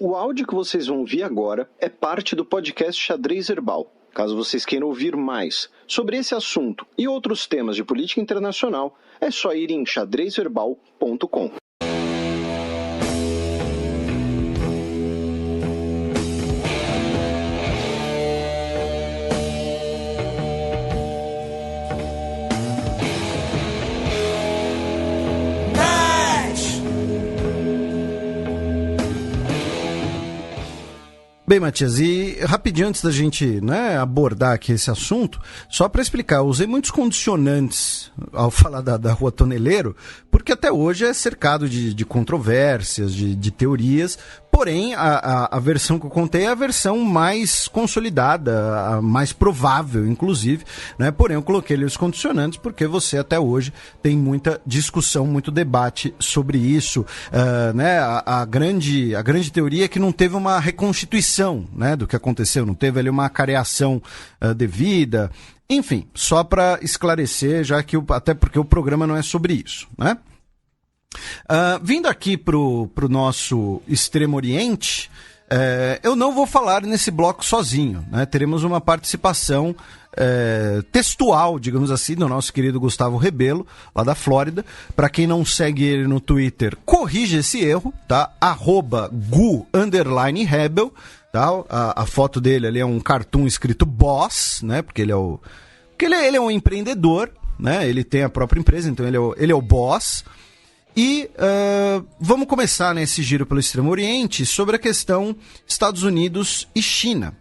O áudio que vocês vão ouvir agora é parte do podcast Xadrez Herbal. Caso vocês queiram ouvir mais sobre esse assunto e outros temas de política internacional, é só ir em xadrezherbal.com. Bem, Matias, e rapidinho antes da gente abordar aqui esse assunto, só para explicar, eu usei muitos condicionantes ao falar da Rua Toneleiro, porque até hoje é cercado de controvérsias, de teorias, porém a versão que eu contei é a versão mais consolidada, a mais provável, inclusive, né? Porém eu coloquei ali os condicionantes porque você até hoje tem muita discussão, muito debate sobre isso, a grande teoria é que não teve uma reconstituição, né, do que aconteceu, não teve ali uma acareação devida, enfim, só para esclarecer, já que até porque o programa não é sobre isso, né? Vindo aqui pro nosso Extremo Oriente, eu não vou falar nesse bloco sozinho, né? Teremos uma participação textual, digamos assim, do nosso querido Gustavo Rebelo, lá da Flórida. Para quem não segue ele no Twitter, corrija esse erro, tá? @gu_rebel, tá? A foto dele ali é um cartoon escrito boss, né? Porque ele é um empreendedor, né? Ele tem a própria empresa, então ele é o boss. E vamos começar nesse giro pelo Extremo Oriente sobre a questão Estados Unidos e China.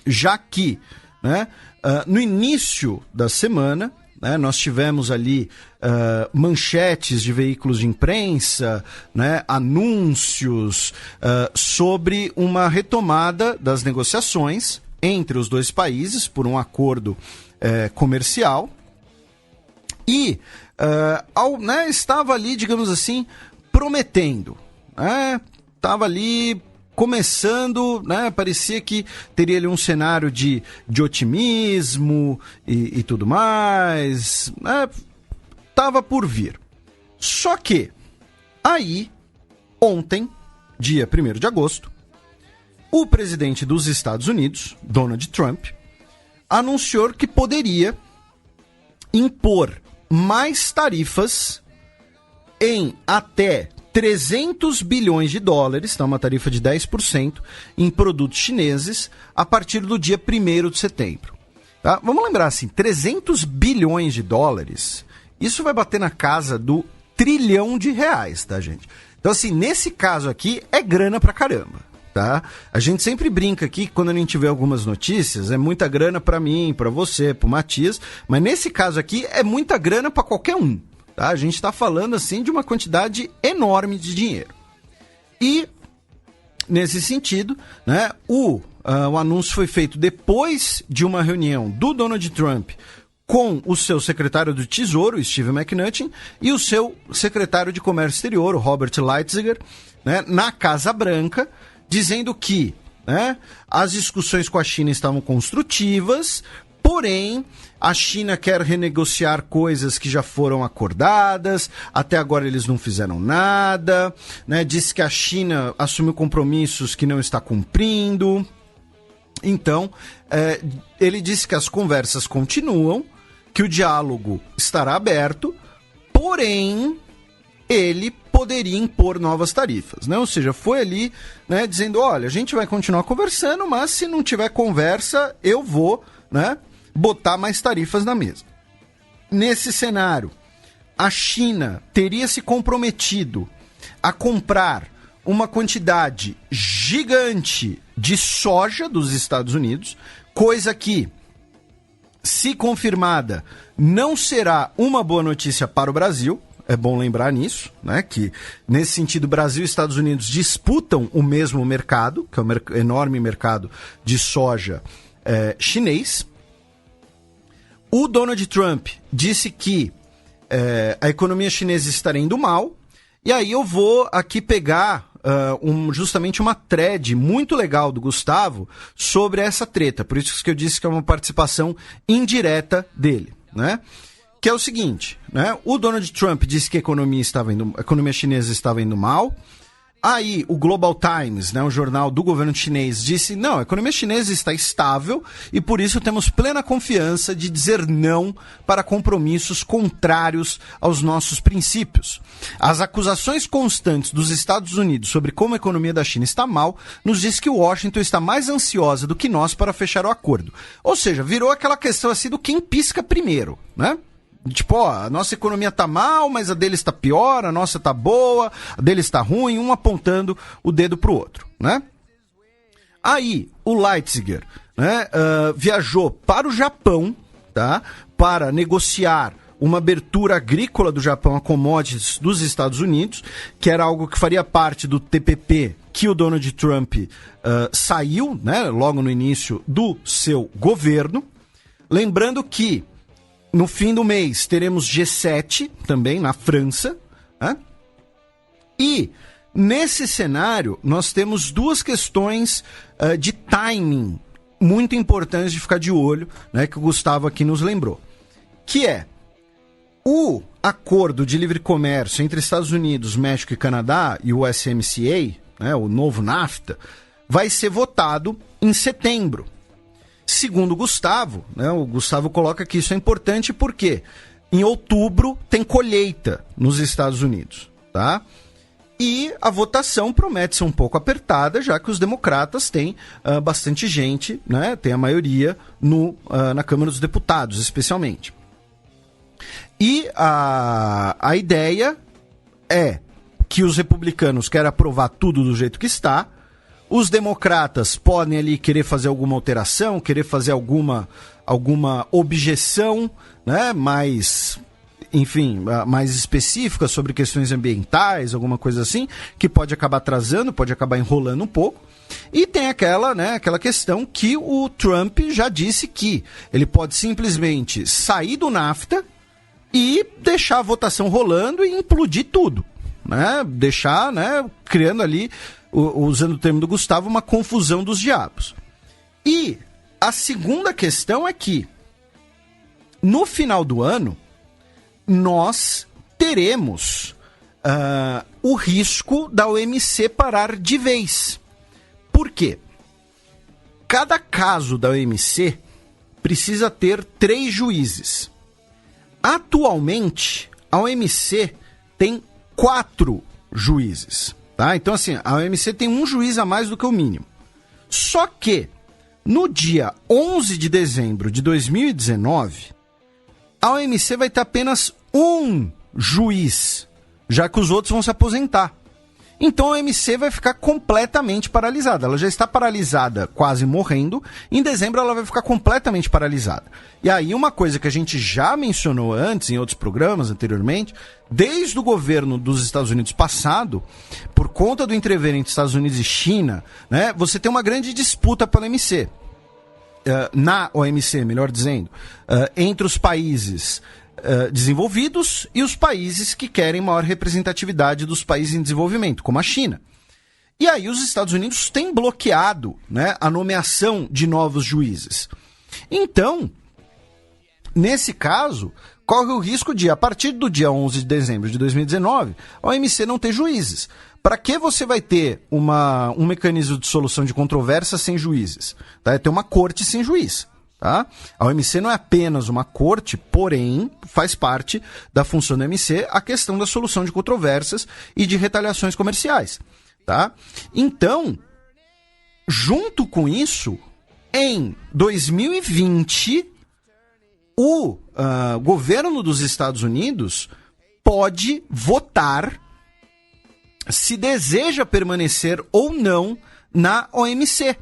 Já que, né, no início da semana, né, nós tivemos ali manchetes de veículos de imprensa, né, anúncios sobre uma retomada das negociações entre os dois países por um acordo comercial. E estava ali, digamos assim, prometendo, estava ali começando, né, parecia que teria ali um cenário de otimismo e tudo mais, estava por vir. Só que, aí, ontem, dia 1º de agosto, o presidente dos Estados Unidos, Donald Trump, anunciou que poderia impor mais tarifas em até 300 bilhões de dólares, tá, uma tarifa de 10%, em produtos chineses, a partir do dia 1º de setembro. Tá? Vamos lembrar assim, 300 bilhões de dólares, isso vai bater na casa do R$ 1 trilhão, tá, gente? Então, assim, nesse caso aqui, é grana pra caramba. Tá? A gente sempre brinca aqui, quando a gente vê algumas notícias, é muita grana para mim, para você, pro Matias, mas nesse caso aqui é muita grana para qualquer um. Tá? A gente está falando assim de uma quantidade enorme de dinheiro. E, nesse sentido, né, o anúncio foi feito depois de uma reunião do Donald Trump com o seu secretário do Tesouro, Steve Mnuchin, e o seu secretário de Comércio Exterior, o Robert Lighthizer, né, na Casa Branca, dizendo que, né, as discussões com a China estavam construtivas, porém a China quer renegociar coisas que já foram acordadas, até agora eles não fizeram nada, né, disse que a China assumiu compromissos que não está cumprindo. Então, ele disse que as conversas continuam, que o diálogo estará aberto, porém ele poderia impor novas tarifas, né? Ou seja, foi ali, né, dizendo, olha, a gente vai continuar conversando, mas se não tiver conversa, eu vou, né, botar mais tarifas na mesa. Nesse cenário, a China teria se comprometido a comprar uma quantidade gigante de soja dos Estados Unidos, coisa que, se confirmada, não será uma boa notícia para o Brasil. É bom lembrar nisso, né, que nesse sentido Brasil e Estados Unidos disputam o mesmo mercado, que é o enorme mercado de soja chinês. O Donald Trump disse que a economia chinesa estaria indo mal, e aí eu vou aqui pegar justamente uma thread muito legal do Gustavo sobre essa treta, por isso que eu disse que é uma participação indireta dele, né? Que é o seguinte, né? O Donald Trump disse que a economia chinesa estava indo mal. Aí o Global Times, né, o jornal do governo chinês, disse, não, a economia chinesa está estável e por isso temos plena confiança de dizer não para compromissos contrários aos nossos princípios. As acusações constantes dos Estados Unidos sobre como a economia da China está mal nos diz que Washington está mais ansiosa do que nós para fechar o acordo. Ou seja, virou aquela questão assim do quem pisca primeiro, né? Tipo, ó, a nossa economia tá mal, mas a deles tá pior, a nossa tá boa, a deles tá ruim, um apontando o dedo pro outro, né? Aí, o Leitziger, né, viajou para o Japão, tá? Para negociar uma abertura agrícola do Japão a commodities dos Estados Unidos, que era algo que faria parte do TPP que o Donald Trump saiu, né, logo no início do seu governo. Lembrando que no fim do mês teremos G7 também na França, né? E nesse cenário nós temos duas questões de timing muito importantes de ficar de olho, né, que o Gustavo aqui nos lembrou, que é o acordo de livre comércio entre Estados Unidos, México e Canadá e o USMCA, né, o novo NAFTA, vai ser votado em setembro. Segundo o Gustavo, né, o Gustavo coloca que isso é importante porque em outubro tem colheita nos Estados Unidos, tá? E a votação promete ser um pouco apertada, já que os democratas têm bastante gente, né, tem a maioria na Câmara dos Deputados, especialmente. E a ideia é que os republicanos querem aprovar tudo do jeito que está. Os democratas podem ali querer fazer alguma alteração, querer fazer alguma objeção, né, mais específica sobre questões ambientais, alguma coisa assim, que pode acabar atrasando, pode acabar enrolando um pouco. E tem aquela questão que o Trump já disse que ele pode simplesmente sair do NAFTA e deixar a votação rolando e implodir tudo, né? Deixar, né, criando ali, usando o termo do Gustavo, uma confusão dos diabos. E a segunda questão é que, no final do ano, nós teremos o risco da OMC parar de vez. Por quê? Cada caso da OMC precisa ter 3 juízes. Atualmente, a OMC tem 4 juízes. Tá? Então, assim, a OMC tem um juiz a mais do que o mínimo. Só que, no dia 11 de dezembro de 2019, a OMC vai ter apenas um juiz, já que os outros vão se aposentar. Então a OMC vai ficar completamente paralisada. Ela já está paralisada, quase morrendo. Em dezembro ela vai ficar completamente paralisada. E aí uma coisa que a gente já mencionou antes, em outros programas anteriormente, desde o governo dos Estados Unidos passado, por conta do entrever entre Estados Unidos e China, né, você tem uma grande disputa pela OMC. Na OMC, melhor dizendo, entre os países desenvolvidos e os países que querem maior representatividade dos países em desenvolvimento, como a China. E aí os Estados Unidos têm bloqueado, né, a nomeação de novos juízes. Então, nesse caso, corre o risco de, a partir do dia 11 de dezembro de 2019, a OMC não ter juízes. Para que você vai ter um mecanismo de solução de controvérsia sem juízes? Tá? É ter uma corte sem juiz. Tá? A OMC não é apenas uma corte, porém faz parte da função da OMC a questão da solução de controvérsias e de retaliações comerciais. Tá? Então, junto com isso, em 2020, o governo dos Estados Unidos pode votar se deseja permanecer ou não na OMC.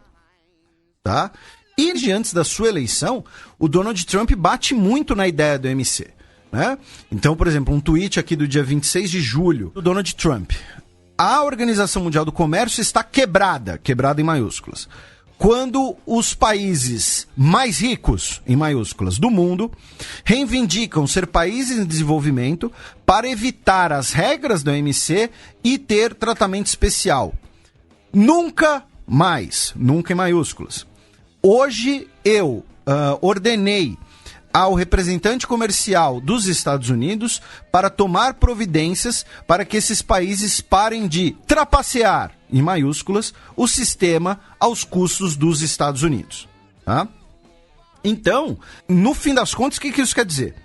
Tá? E diante da sua eleição, o Donald Trump bate muito na ideia do OMC. Né? Então, por exemplo, um tweet aqui do dia 26 de julho do Donald Trump. A Organização Mundial do Comércio está quebrada em maiúsculas. Quando os países mais ricos, em maiúsculas, do mundo, reivindicam ser países em desenvolvimento para evitar as regras da OMC e ter tratamento especial. Nunca mais, nunca em maiúsculas. Hoje eu ordenei ao representante comercial dos Estados Unidos para tomar providências para que esses países parem de trapacear, em maiúsculas, o sistema aos custos dos Estados Unidos. Tá? Então, no fim das contas, o que isso quer dizer?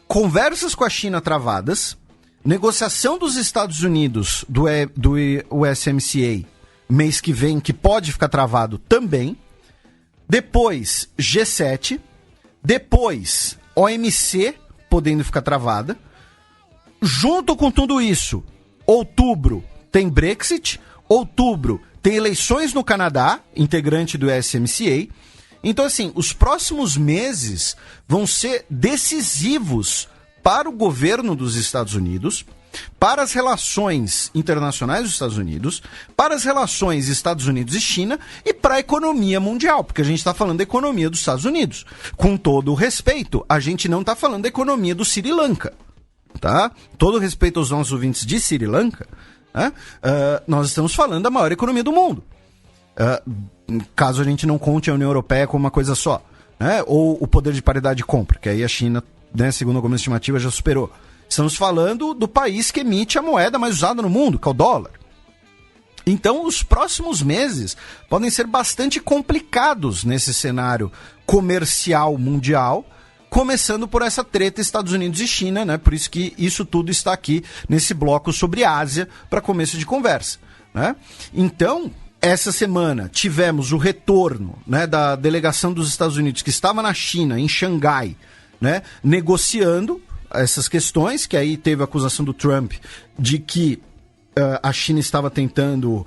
Conversas com a China travadas, negociação dos Estados Unidos do USMCA mês que vem, que pode ficar travado também, depois G7, depois OMC podendo ficar travada, junto com tudo isso, outubro tem Brexit, outubro tem eleições no Canadá, integrante do USMCA. Então, assim, os próximos meses vão ser decisivos para o governo dos Estados Unidos, para as relações internacionais dos Estados Unidos, para as relações Estados Unidos e China e para a economia mundial, porque a gente está falando da economia dos Estados Unidos. Com todo o respeito, a gente não está falando da economia do Sri Lanka, tá? Todo respeito aos nossos ouvintes de Sri Lanka, né? Nós estamos falando da maior economia do mundo. Caso a gente não conte a União Europeia como uma coisa só, né? Ou o poder de paridade de compra, que aí a China, né, segundo algumas estimativas, já superou. Estamos falando do país que emite a moeda mais usada no mundo, que é o dólar. Então, os próximos meses podem ser bastante complicados nesse cenário comercial mundial, começando por essa treta Estados Unidos e China, né? Por isso que isso tudo está aqui nesse bloco sobre Ásia para começo de conversa, né? Então, essa semana tivemos o retorno, né, da delegação dos Estados Unidos que estava na China, em Xangai, né, negociando essas questões, que aí teve a acusação do Trump de que a China estava tentando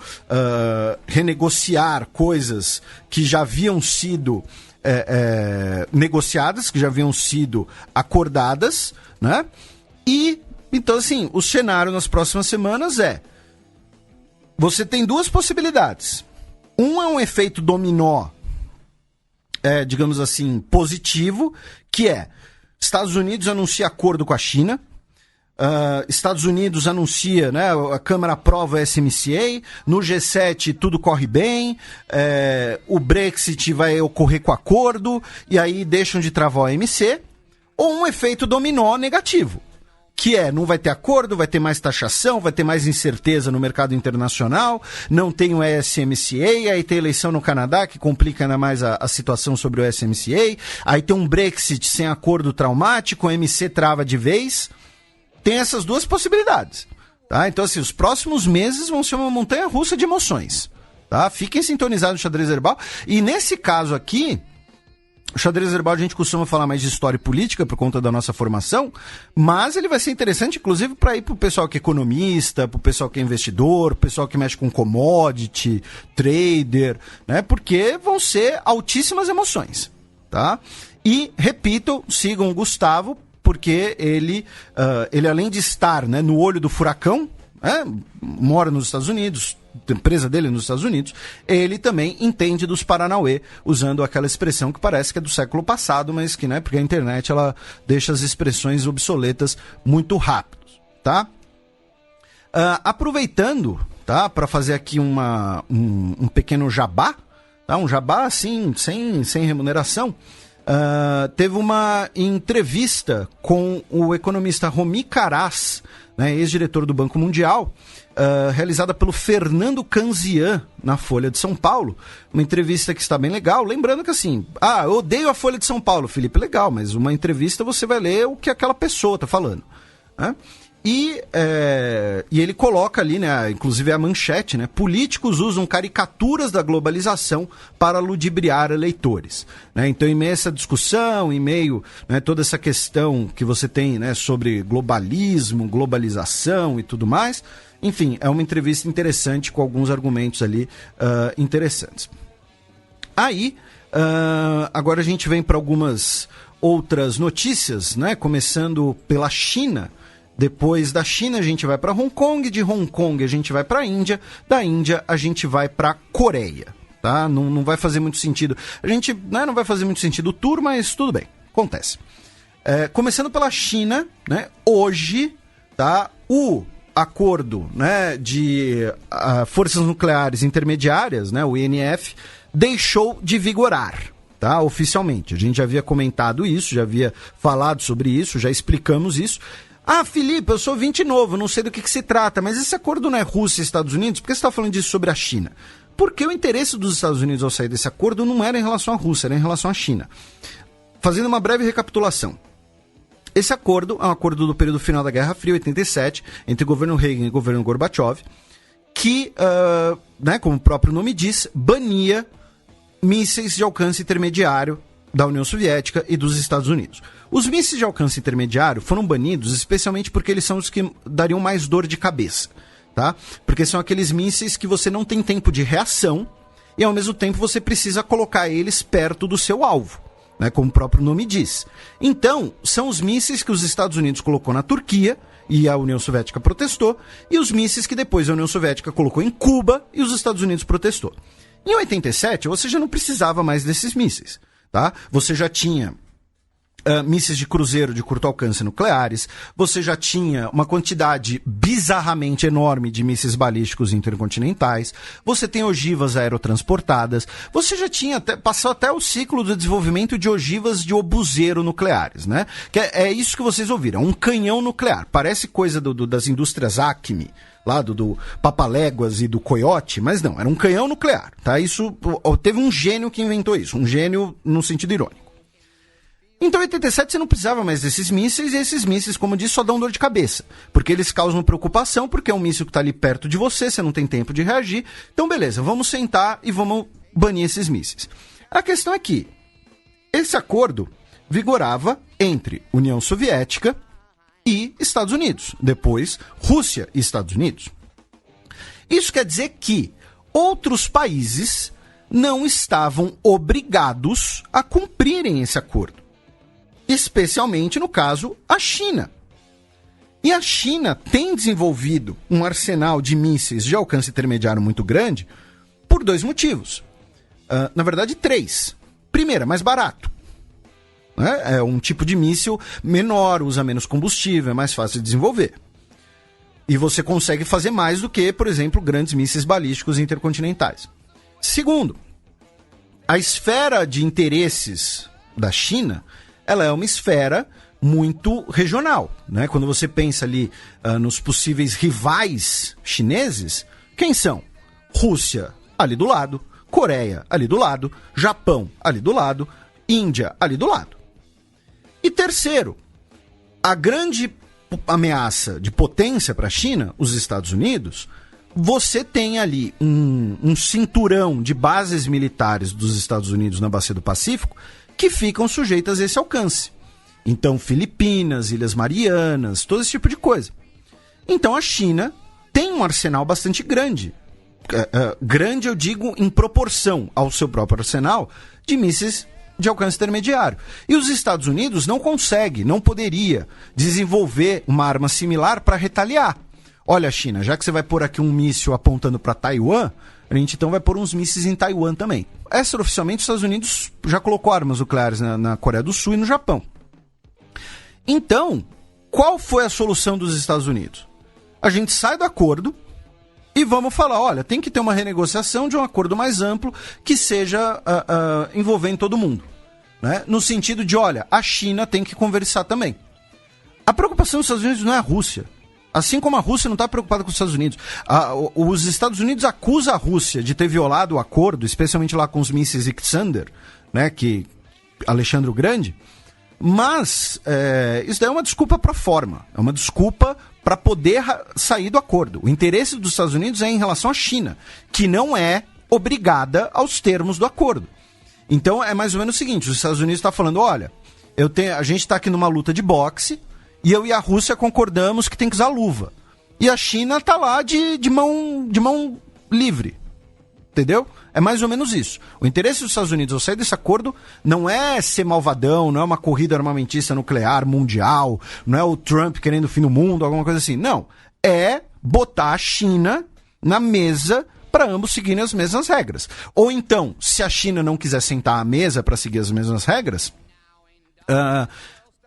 renegociar coisas que já haviam sido negociadas, que já haviam sido acordadas, né? E, então, assim, o cenário nas próximas semanas você tem duas possibilidades. Um é um efeito dominó, digamos assim, positivo, que é Estados Unidos anuncia acordo com a China, Estados Unidos anuncia, né, a Câmara aprova a SMCA, no G7 tudo corre bem, o Brexit vai ocorrer com acordo, e aí deixam de travar o OMC, ou um efeito dominó negativo, que não vai ter acordo, vai ter mais taxação, vai ter mais incerteza no mercado internacional, não tem o USMCA, aí tem eleição no Canadá, que complica ainda mais a situação sobre o USMCA, aí tem um Brexit sem acordo traumático, o OMC trava de vez. Tem essas duas possibilidades, tá? Então, assim, os próximos meses vão ser uma montanha-russa de emoções, tá? Fiquem sintonizados no Xadrez Herbal. E nesse caso aqui, o Xadrez Herbal a gente costuma falar mais de história e política por conta da nossa formação, mas ele vai ser interessante, inclusive, para ir para o pessoal que é economista, para o pessoal que é investidor, o pessoal que mexe com commodity, trader, né? Porque vão ser altíssimas emoções, tá? E, repito, sigam o Gustavo, porque ele além de estar, né, no olho do furacão, mora nos Estados Unidos, a empresa dele é nos Estados Unidos, ele também entende dos Paranauê, usando aquela expressão que parece que é do século passado, mas que, né, porque a internet ela deixa as expressões obsoletas muito rápido, tá? Aproveitando, tá, para fazer aqui um pequeno jabá, tá, um jabá assim, sem remuneração. Teve uma entrevista com o economista Romi Karas, né, ex-diretor do Banco Mundial, realizada pelo Fernando Canzian na Folha de São Paulo. Uma entrevista que está bem legal. Lembrando que assim, eu odeio a Folha de São Paulo, Felipe, legal, mas uma entrevista você vai ler o que aquela pessoa está falando, né? E ele coloca ali, né, inclusive a manchete, né, políticos usam caricaturas da globalização para ludibriar eleitores, né? Então, em meio a essa discussão, em meio, né, toda essa questão que você tem, né, sobre globalismo, globalização e tudo mais, enfim, é uma entrevista interessante com alguns argumentos ali interessantes. Aí, agora a gente vem para algumas outras notícias, né, começando pela China. Depois da China a gente vai para Hong Kong, de Hong Kong a gente vai para a Índia, da Índia a gente vai para a Coreia, tá? Não vai fazer muito sentido. A gente, né, não vai fazer muito sentido o tour, mas tudo bem, acontece. Começando pela China, né, hoje, tá, o acordo, né, de forças nucleares intermediárias, né, o INF, deixou de vigorar, tá? Oficialmente. A gente já havia comentado isso, já havia falado sobre isso, já explicamos isso. Ah, Felipe, eu sou 20 novo, não sei do que se trata, mas esse acordo não é Rússia e Estados Unidos? Por que você está falando disso sobre a China? Porque o interesse dos Estados Unidos ao sair desse acordo não era em relação à Rússia, era em relação à China. Fazendo uma breve recapitulação. Esse acordo é um acordo do período final da Guerra Fria, 87, entre o governo Reagan e o governo Gorbachev, que, como o próprio nome diz, bania mísseis de alcance intermediário da União Soviética e dos Estados Unidos. Os mísseis de alcance intermediário foram banidos especialmente porque eles são os que dariam mais dor de cabeça, tá? Porque são aqueles mísseis que você não tem tempo de reação e ao mesmo tempo você precisa colocar eles perto do seu alvo, né? Como o próprio nome diz. Então, são os mísseis que os Estados Unidos colocou na Turquia e a União Soviética protestou, e os mísseis que depois a União Soviética colocou em Cuba e os Estados Unidos protestou. Em 87, você já não precisava mais desses mísseis, tá? Você já tinha mísseis de cruzeiro de curto alcance nucleares, você já tinha uma quantidade bizarramente enorme de mísseis balísticos intercontinentais, você tem ogivas aerotransportadas, você já tinha, passou até o ciclo do desenvolvimento de ogivas de obuseiro nucleares, né? Que é isso que vocês ouviram, um canhão nuclear. Parece coisa das indústrias Acme, lá do Papaléguas e do Coyote, mas não, era um canhão nuclear, tá? Isso, teve um gênio que inventou isso, um gênio no sentido irônico. Então, em 87, você não precisava mais desses mísseis, e esses mísseis, como eu disse, só dão dor de cabeça. Porque eles causam preocupação, porque é um míssil que está ali perto de você não tem tempo de reagir. Então, beleza, vamos sentar e vamos banir esses mísseis. A questão é que esse acordo vigorava entre União Soviética e Estados Unidos. Depois, Rússia e Estados Unidos. Isso quer dizer que outros países não estavam obrigados a cumprirem esse acordo. Especialmente, no caso, a China. E a China tem desenvolvido um arsenal de mísseis de alcance intermediário muito grande por 2 motivos. Na verdade, 3. Primeiro, é mais barato. É um tipo de míssil menor, usa menos combustível, é mais fácil de desenvolver. E você consegue fazer mais do que, por exemplo, grandes mísseis balísticos intercontinentais. Segundo, a esfera de interesses da China, ela é uma esfera muito regional, né? Quando você pensa ali nos possíveis rivais chineses, quem são? Rússia, ali do lado, Coreia, ali do lado, Japão, ali do lado, Índia, ali do lado. E terceiro, a grande ameaça de potência para a China, os Estados Unidos, você tem ali um cinturão de bases militares dos Estados Unidos na Bacia do Pacífico que ficam sujeitas a esse alcance. Então, Filipinas, Ilhas Marianas, todo esse tipo de coisa. Então, a China tem um arsenal bastante grande. Grande, eu digo, em proporção ao seu próprio arsenal de mísseis de alcance intermediário. E os Estados Unidos não poderia desenvolver uma arma similar para retaliar. Olha, China, já que você vai pôr aqui um míssil apontando para Taiwan, a gente então vai pôr uns mísseis em Taiwan também. Extraoficialmente, os Estados Unidos já colocou armas nucleares na Coreia do Sul e no Japão. Então, qual foi a solução dos Estados Unidos? A gente sai do acordo e vamos falar, olha, tem que ter uma renegociação de um acordo mais amplo que seja envolvendo todo mundo. Né? No sentido de, olha, a China tem que conversar também. A preocupação dos Estados Unidos não é a Rússia. Assim como a Rússia não está preocupada com os Estados Unidos. Os Estados Unidos acusam a Rússia de ter violado o acordo, especialmente lá com os mísseis Iskander, né, que Alexandre o Grande, mas isso daí é uma desculpa pro forma, é uma desculpa para poder sair do acordo. O interesse dos Estados Unidos é em relação à China, que não é obrigada aos termos do acordo. Então é mais ou menos o seguinte, os Estados Unidos estão falando, olha, a gente está aqui numa luta de boxe, e eu e a Rússia concordamos que tem que usar luva. E a China tá lá de mão livre. Entendeu? É mais ou menos isso. O interesse dos Estados Unidos ao sair desse acordo não é ser malvadão, não é uma corrida armamentista nuclear mundial, não é o Trump querendo o fim do mundo, alguma coisa assim. Não. É botar a China na mesa para ambos seguirem as mesmas regras. Ou então, se a China não quiser sentar à mesa para seguir as mesmas regras,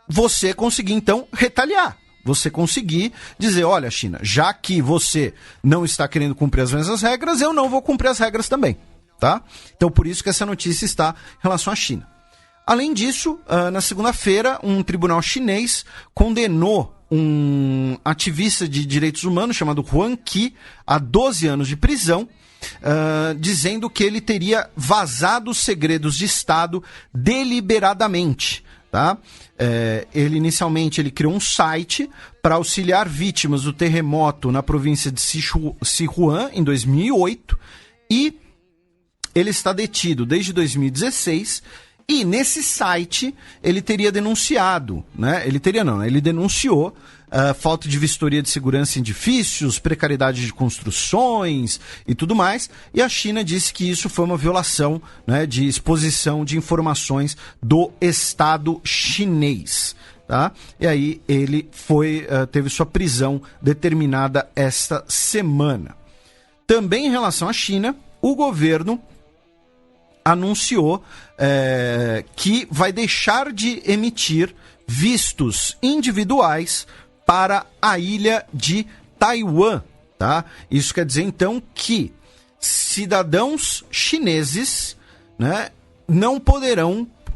você conseguir, então, retaliar. Você conseguir dizer, olha, China, já que você não está querendo cumprir as mesmas regras, eu não vou cumprir as regras também. tá? Então por isso que essa notícia está em relação à China. Além disso, na segunda-feira, um tribunal chinês condenou um ativista de direitos humanos chamado Huang Qi a 12 anos de prisão, dizendo que ele teria vazado segredos de Estado deliberadamente. Tá? Ele inicialmente criou um site para auxiliar vítimas do terremoto na província de Sichuan em 2008 e ele está detido desde 2016 e nesse site ele teria denunciado, né? Ele denunciou falta de vistoria de segurança em edifícios, precariedade de construções e tudo mais, e a China disse que isso foi uma violação, né, de exposição de informações do Estado chinês. Tá? E aí ele teve sua prisão determinada esta semana. Também em relação à China, o governo anunciou que vai deixar de emitir vistos individuais para a ilha de Taiwan, tá? Isso quer dizer, então, que cidadãos chineses, né,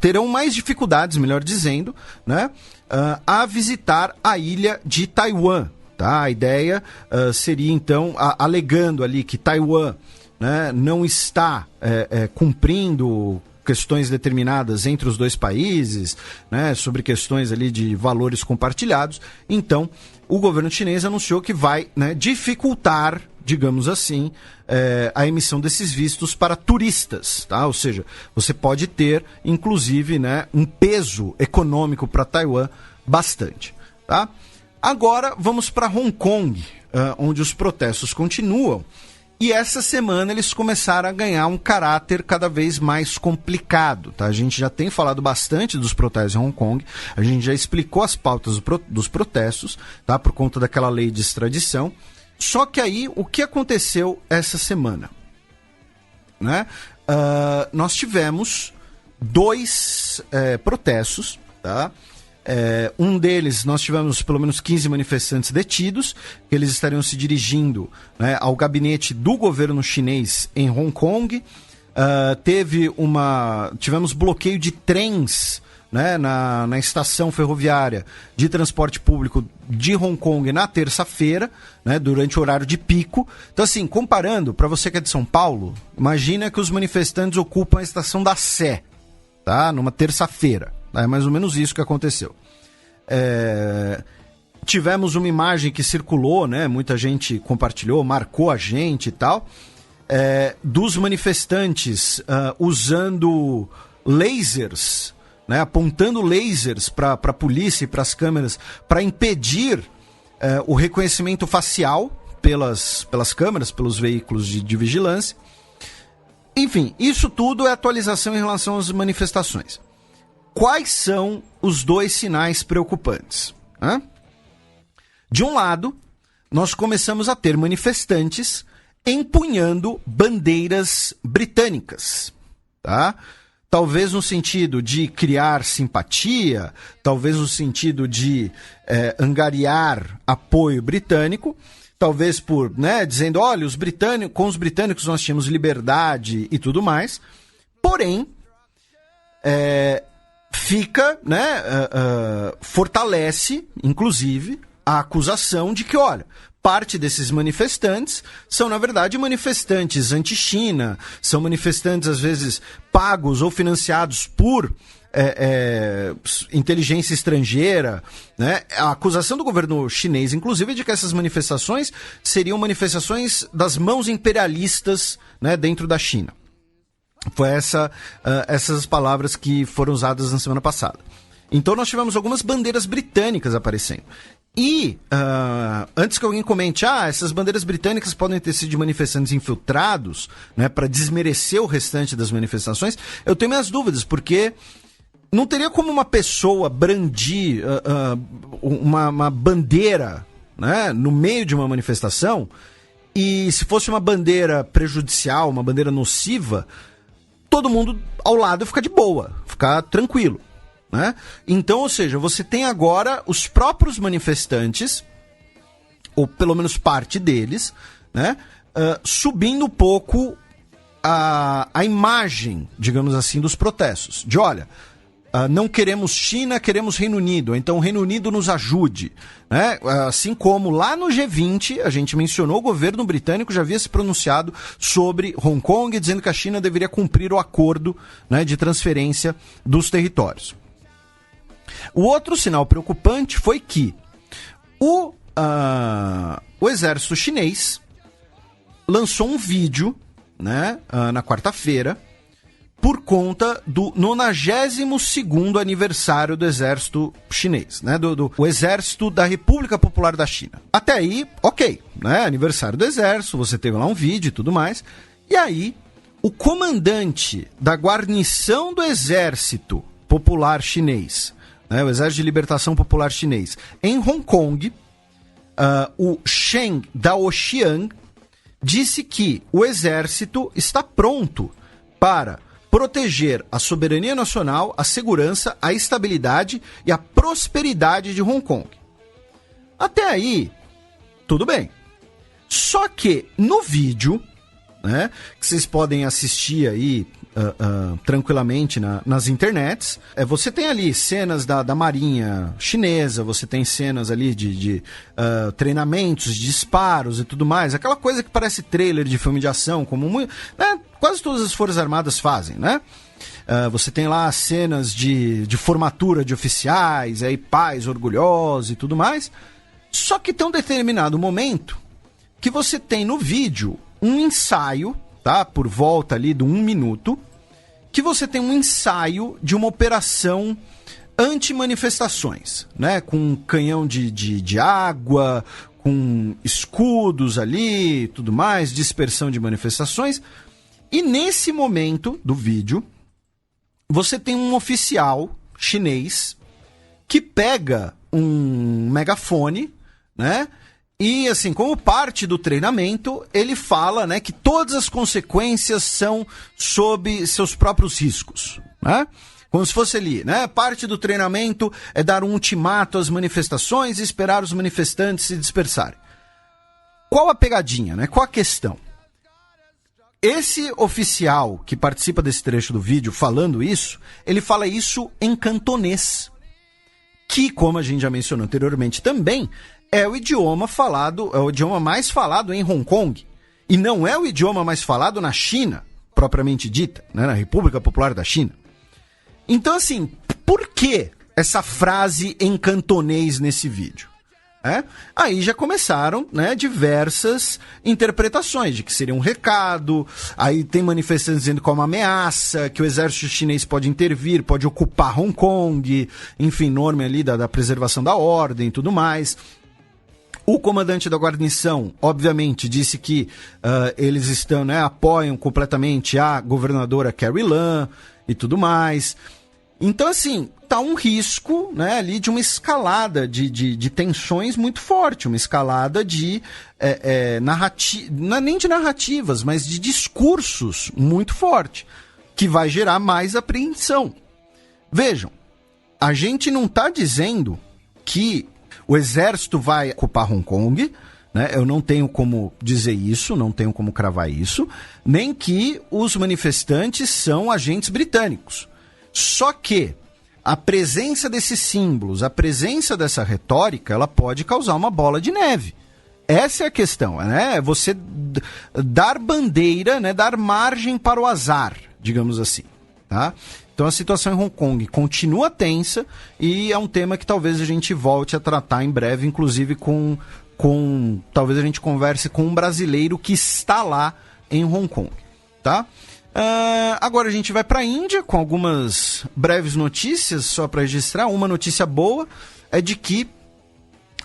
terão mais dificuldades, melhor dizendo, né, a visitar a ilha de Taiwan, tá? A ideia seria, então, alegando ali que Taiwan, né, não está cumprindo questões determinadas entre os dois países, né, sobre questões ali de valores compartilhados. Então, o governo chinês anunciou que vai, né, dificultar, digamos assim, a emissão desses vistos para turistas, tá? Ou seja, você pode ter, inclusive, né, um peso econômico para Taiwan bastante, tá? Agora, vamos para Hong Kong, onde os protestos continuam. E essa semana eles começaram a ganhar um caráter cada vez mais complicado, tá? A gente já tem falado bastante dos protestos em Hong Kong, a gente já explicou as pautas dos protestos, tá? Por conta daquela lei de extradição. Só que aí, o que aconteceu essa semana? Né? Nós tivemos 2 protestos, tá? Um deles, nós tivemos pelo menos 15 manifestantes detidos, que eles estariam se dirigindo, né, ao gabinete do governo chinês em Hong Kong. Tivemos bloqueio de trens, né, na estação ferroviária de transporte público de Hong Kong na terça-feira, né, durante o horário de pico. Então, assim, comparando, para você que é de São Paulo, imagina que os manifestantes ocupam a estação da Sé, tá, numa terça-feira. É mais ou menos isso que aconteceu. Tivemos uma imagem que circulou, né? Muita gente compartilhou, marcou a gente e tal, dos manifestantes usando lasers, né? Apontando lasers para a polícia e para as câmeras para impedir o reconhecimento facial pelas câmeras, pelos veículos de vigilância. Enfim, isso tudo é atualização em relação às manifestações. Quais são os 2 sinais preocupantes? De um lado, nós começamos a ter manifestantes empunhando bandeiras britânicas, tá? Talvez no sentido de criar simpatia, talvez no sentido de angariar apoio britânico, talvez por, né, dizendo, olha, com os britânicos nós tínhamos liberdade e tudo mais, porém, fica, né, fortalece, inclusive, a acusação de que, olha, parte desses manifestantes são, na verdade, manifestantes anti-China, são manifestantes, às vezes, pagos ou financiados por inteligência estrangeira, né? A acusação do governo chinês, inclusive, é de que essas manifestações seriam manifestações das mãos imperialistas, né, dentro da China. Foi essas palavras que foram usadas na semana passada. Então nós tivemos algumas bandeiras britânicas aparecendo. E, antes que alguém comente, essas bandeiras britânicas podem ter sido de manifestantes infiltrados, né, para desmerecer o restante das manifestações, eu tenho minhas dúvidas, porque não teria como uma pessoa brandir uma bandeira, né, no meio de uma manifestação, e se fosse uma bandeira prejudicial, uma bandeira nociva, todo mundo ao lado fica de boa, ficar tranquilo, né? Então, ou seja, você tem agora os próprios manifestantes, ou pelo menos parte deles, né, subindo um pouco a imagem, digamos assim, dos protestos. De olha, não queremos China, queremos Reino Unido, então o Reino Unido nos ajude. Né? Assim como lá no G20, a gente mencionou, o governo britânico já havia se pronunciado sobre Hong Kong, dizendo que a China deveria cumprir o acordo, né, de transferência dos territórios. O outro sinal preocupante foi que o exército chinês lançou um vídeo, né, na quarta-feira, por conta do 92º aniversário do exército chinês, né, o exército da República Popular da China. Até aí, ok, né, aniversário do exército, você teve lá um vídeo e tudo mais, e aí o comandante da guarnição do exército popular chinês, né, o Exército de Libertação Popular Chinês, em Hong Kong, o Shen Daoxiang, disse que o exército está pronto para proteger a soberania nacional, a segurança, a estabilidade e a prosperidade de Hong Kong. Até aí, tudo bem. Só que no vídeo, né, que vocês podem assistir aí tranquilamente nas internets, você tem ali cenas da marinha chinesa, você tem cenas ali de treinamentos, disparos e tudo mais, aquela coisa que parece trailer de filme de ação, como né, quase todas as Forças Armadas fazem, né? Você tem lá cenas de formatura de oficiais, aí pais orgulhosos e tudo mais, só que tem um determinado momento que você tem no vídeo um ensaio, tá? Por volta ali de 1 minuto, que você tem um ensaio de uma operação anti-manifestações, né? Com canhão de água, com escudos ali, tudo mais, dispersão de manifestações. E nesse momento do vídeo, você tem um oficial chinês que pega um megafone, né? E, assim, como parte do treinamento, ele fala, né, que todas as consequências são sob seus próprios riscos, né? Como se fosse ali, né? Parte do treinamento é dar um ultimato às manifestações e esperar os manifestantes se dispersarem. Qual a pegadinha, né? Qual a questão? Esse oficial que participa desse trecho do vídeo falando isso, ele fala isso em cantonês, que, como a gente já mencionou anteriormente também, é o idioma mais falado em Hong Kong. E não é o idioma mais falado na China, propriamente dita, né, na República Popular da China. Então, assim, por que essa frase em cantonês nesse vídeo? Aí já começaram, né, diversas interpretações de que seria um recado. Aí tem manifestantes dizendo que é uma ameaça, que o exército chinês pode intervir, pode ocupar Hong Kong, enfim, norma ali da preservação da ordem e tudo mais. O comandante da guarnição, obviamente, disse que eles estão, né, apoiam completamente a governadora Carrie Lam e tudo mais. Então, assim, tá um risco, né, ali de uma escalada de tensões muito forte, uma escalada de não é nem de narrativas, mas de discursos muito forte, que vai gerar mais apreensão. Vejam, a gente não está dizendo que o exército vai ocupar Hong Kong, né? Eu não tenho como dizer isso, não tenho como cravar isso, nem que os manifestantes são agentes britânicos. Só que a presença desses símbolos, a presença dessa retórica, ela pode causar uma bola de neve. Essa é a questão, né? Você dar bandeira, né? Dar margem para o azar, digamos assim, tá? Então a situação em Hong Kong continua tensa e é um tema que talvez a gente volte a tratar em breve, inclusive talvez a gente converse com um brasileiro que está lá em Hong Kong, tá? Agora a gente vai para a Índia com algumas breves notícias, só para registrar. Uma notícia boa é de que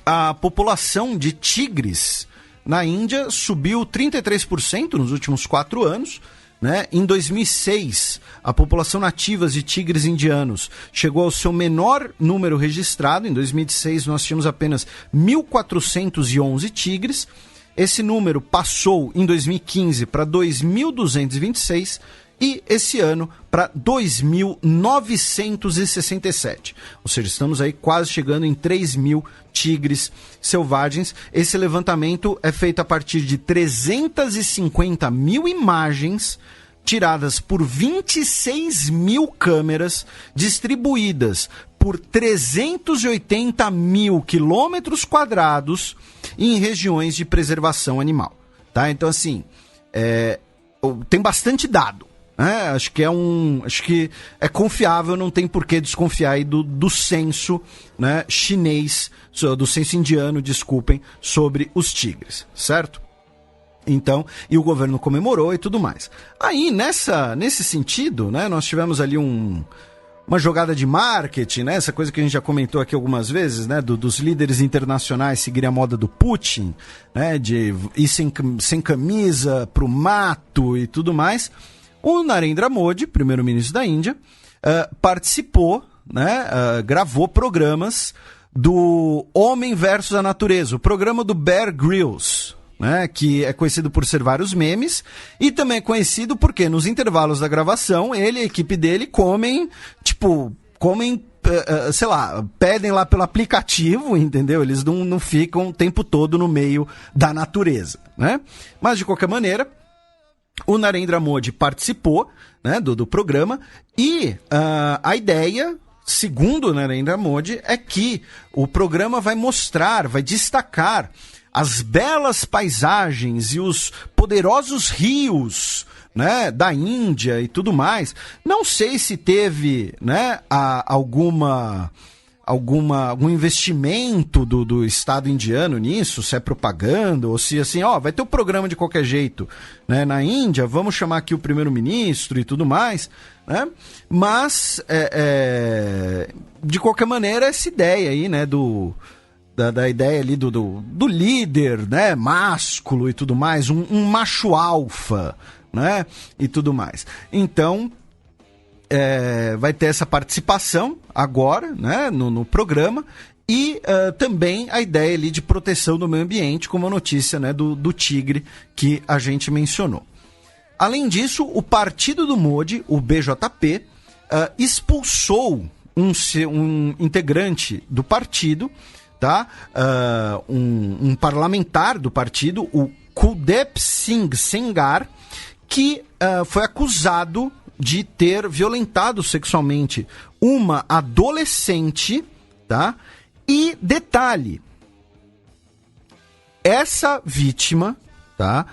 a população de tigres na Índia subiu 33% nos últimos 4 anos. Né? Em 2006, a população nativa de tigres indianos chegou ao seu menor número registrado. Em 2006, nós tínhamos apenas 1.411 tigres. Esse número passou em 2015 para 2.226 e esse ano para 2.967. Ou seja, estamos aí quase chegando em 3.000 tigres selvagens. Esse levantamento é feito a partir de 350 mil imagens tiradas por 26 mil câmeras distribuídas por 380 mil quilômetros quadrados em regiões de preservação animal. Tá? Então, assim, tem bastante dado. Acho que é confiável, não tem por que desconfiar aí do censo, né, chinês, do censo indiano, desculpem, sobre os tigres, certo? Então, e o governo comemorou e tudo mais. Aí, nesse sentido, né, nós tivemos ali uma jogada de marketing, né, essa coisa que a gente já comentou aqui algumas vezes, né, dos líderes internacionais seguirem a moda do Putin, né, de ir sem camisa pro mato e tudo mais. O Narendra Modi, primeiro-ministro da Índia, participou, né, gravou programas do Homem versus a Natureza, o programa do Bear Grylls, né, que é conhecido por ser vários memes, e também é conhecido porque nos intervalos da gravação, ele e a equipe dele comem, sei lá, pedem lá pelo aplicativo, entendeu? Eles não ficam o tempo todo no meio da natureza, né? Mas, de qualquer maneira, o Narendra Modi participou, né, do programa, e a ideia, segundo o Narendra Modi, é que o programa vai destacar as belas paisagens e os poderosos rios, né, da Índia e tudo mais. Não sei se teve, né, algum investimento do Estado indiano nisso, se é propaganda, ou se assim, vai ter um programa de qualquer jeito, né, na Índia, vamos chamar aqui o primeiro-ministro e tudo mais, né? Mas, de qualquer maneira, essa ideia aí, né, da ideia ali do líder, né, másculo e tudo mais, um macho alfa, né, e tudo mais. Então, vai ter essa participação agora, né, no programa, e também a ideia ali de proteção do meio ambiente, como a notícia, né, do tigre que a gente mencionou. Além disso, o partido do Modi, o BJP, expulsou um integrante do partido, tá? Um parlamentar do partido, o Kuldep Singh Sengar, que foi acusado de ter violentado sexualmente uma adolescente, tá? E detalhe, essa vítima, tá?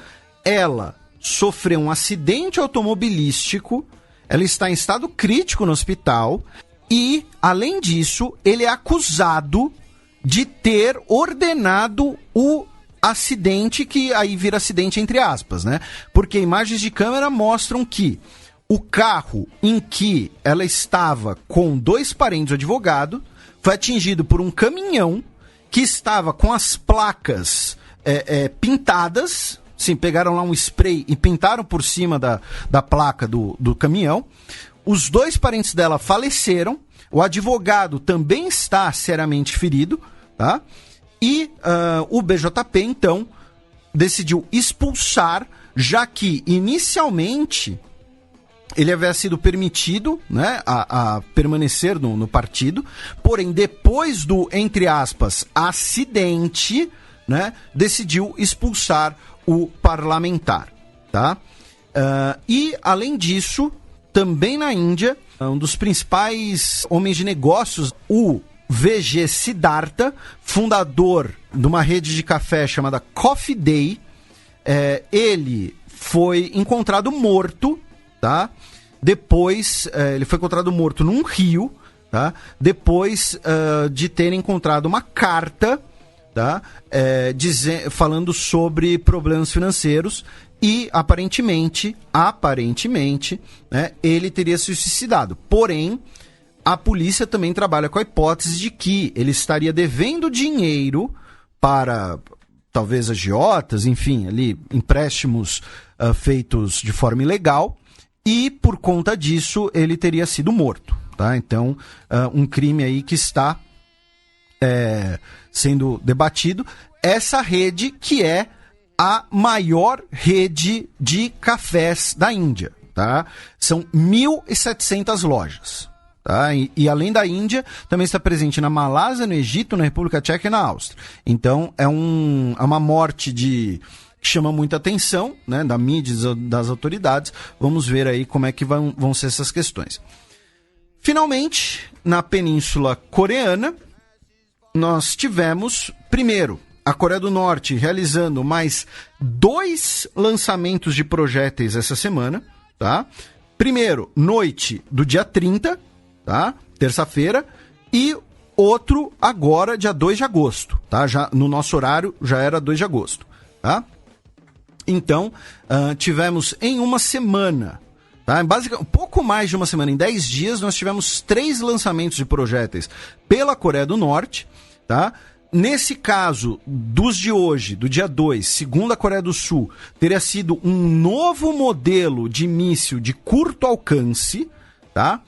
Ela sofreu um acidente automobilístico, ela está em estado crítico no hospital e, além disso, ele é acusado de ter ordenado o acidente, que aí vira acidente entre aspas, né? Porque imagens de câmera mostram que o carro em que ela estava com 2 parentes do advogado foi atingido por um caminhão que estava com as placas pintadas. Sim, pegaram lá um spray e pintaram por cima da placa do caminhão. Os 2 parentes dela faleceram. O advogado também está seriamente ferido, tá? E o BJP, então, decidiu expulsar, já que inicialmente ele havia sido permitido, né, a permanecer no partido, porém depois do, entre aspas, acidente, né, decidiu expulsar o parlamentar, tá? E, além disso, também na Índia, um dos principais homens de negócios, o VG Siddhartha, fundador de uma rede de café chamada Coffee Day, ele foi encontrado morto, tá? Depois, ele foi encontrado morto num rio, tá? Depois de ter encontrado uma carta, tá? Falando sobre problemas financeiros e, aparentemente, né, ele teria se suicidado. Porém, a polícia também trabalha com a hipótese de que ele estaria devendo dinheiro para, talvez, agiotas, enfim, ali, empréstimos feitos de forma ilegal, e, por conta disso, ele teria sido morto, tá? Então, um crime aí que está sendo debatido. Essa rede que é a maior rede de cafés da Índia, tá? São 1.700 lojas. Tá? E além da Índia, também está presente na Malásia, no Egito, na República Tcheca e na Áustria. Então, é uma morte de que chama muita atenção, né, da mídia e das autoridades. Vamos ver aí como é que vão ser essas questões. Finalmente, na Península Coreana, nós tivemos, primeiro, a Coreia do Norte realizando mais 2 lançamentos de projéteis essa semana, tá? Primeiro, noite do dia 30, tá? Terça-feira, e outro agora, dia 2 de agosto, tá? Já, no nosso horário, já era 2 de agosto, tá? Então, tivemos em uma semana, tá? Basicamente, um pouco mais de uma semana, em 10 dias, nós tivemos 3 lançamentos de projéteis pela Coreia do Norte, tá? Nesse caso, dos de hoje, do dia 2, segundo a Coreia do Sul, teria sido um novo modelo de míssil de curto alcance, tá?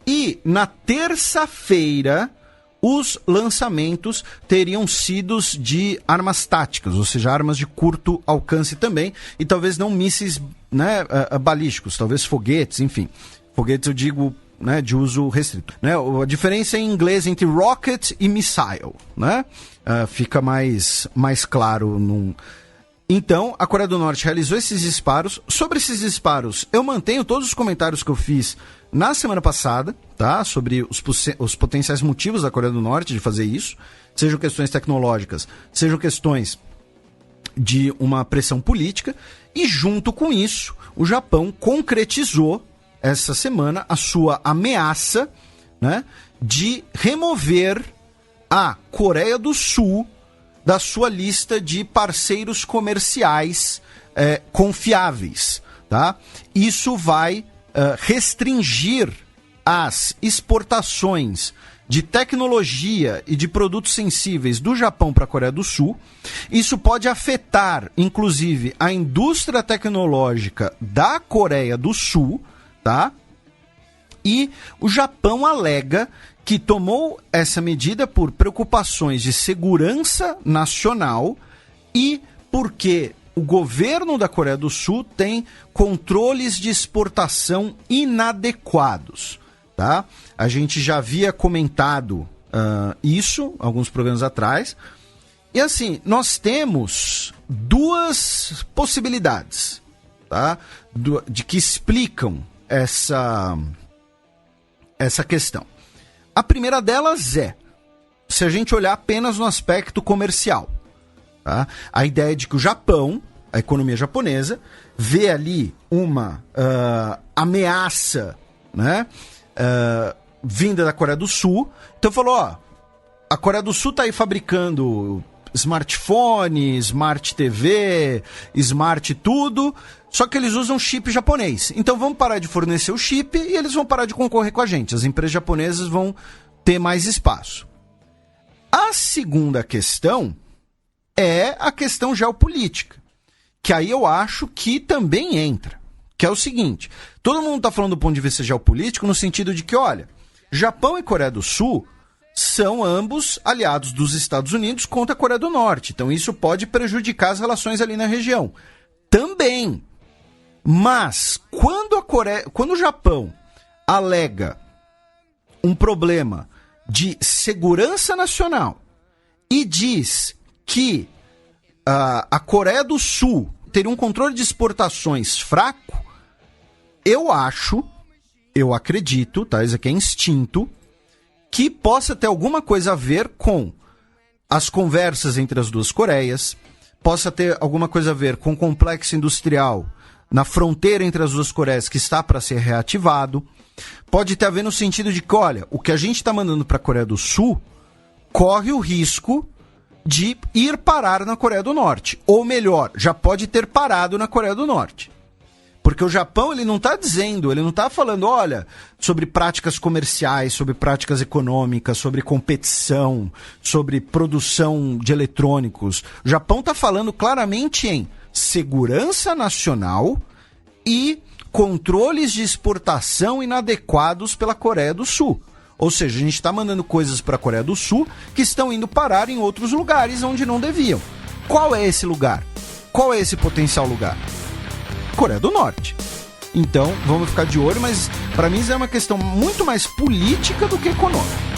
E na terça-feira, os lançamentos teriam sido de armas táticas, ou seja, armas de curto alcance também, e talvez não mísseis, né, balísticos, talvez foguetes, enfim. Foguetes eu digo, né, de uso restrito. Né? A diferença em inglês entre rocket e missile, né? Fica mais claro. Então, a Coreia do Norte realizou esses disparos. Sobre esses disparos, eu mantenho todos os comentários que eu fiz na semana passada, tá? Sobre os potenciais motivos da Coreia do Norte de fazer isso, sejam questões tecnológicas, sejam questões de uma pressão política, e junto com isso, o Japão concretizou essa semana a sua ameaça, né, de remover a Coreia do Sul da sua lista de parceiros comerciais confiáveis, tá? Isso vai restringir as exportações de tecnologia e de produtos sensíveis do Japão para a Coreia do Sul. Isso pode afetar, inclusive, a indústria tecnológica da Coreia do Sul, tá? E o Japão alega que tomou essa medida por preocupações de segurança nacional e porque o governo da Coreia do Sul tem controles de exportação inadequados, tá? A gente já havia comentado isso alguns programas atrás. E assim, nós temos 2 possibilidades, tá? De que explicam essa questão. A primeira delas é, se a gente olhar apenas no aspecto comercial, tá? A ideia de que o Japão, a economia japonesa, vê ali uma ameaça, né, vinda da Coreia do Sul. Então falou, ó, a Coreia do Sul está aí fabricando smartphone, smart TV, smart tudo, só que eles usam chip japonês. Então vamos parar de fornecer o chip e eles vão parar de concorrer com a gente. As empresas japonesas vão ter mais espaço. A segunda questão é a questão geopolítica, que aí eu acho que também entra, que é o seguinte, todo mundo está falando do ponto de vista geopolítico no sentido de que, olha, Japão e Coreia do Sul são ambos aliados dos Estados Unidos contra a Coreia do Norte. Então isso pode prejudicar as relações ali na região. Também. Mas quando o Japão alega um problema de segurança nacional e diz que a Coreia do Sul teria um controle de exportações fraco, eu acredito, tá? Isso aqui é instinto, que possa ter alguma coisa a ver com as conversas entre as duas Coreias, possa ter alguma coisa a ver com o complexo industrial na fronteira entre as duas Coreias que está para ser reativado, pode ter a ver no sentido de que, olha, o que a gente está mandando para a Coreia do Sul corre o risco de ir parar na Coreia do Norte, ou melhor, já pode ter parado na Coreia do Norte. Porque o Japão, ele não está falando, olha, sobre práticas comerciais, sobre práticas econômicas, sobre competição, sobre produção de eletrônicos. O Japão está falando claramente em segurança nacional e controles de exportação inadequados pela Coreia do Sul. Ou seja, a gente está mandando coisas para a Coreia do Sul que estão indo parar em outros lugares onde não deviam. Qual é esse lugar? Qual é esse potencial lugar? Coreia do Norte. Então, vamos ficar de olho, mas para mim isso é uma questão muito mais política do que econômica.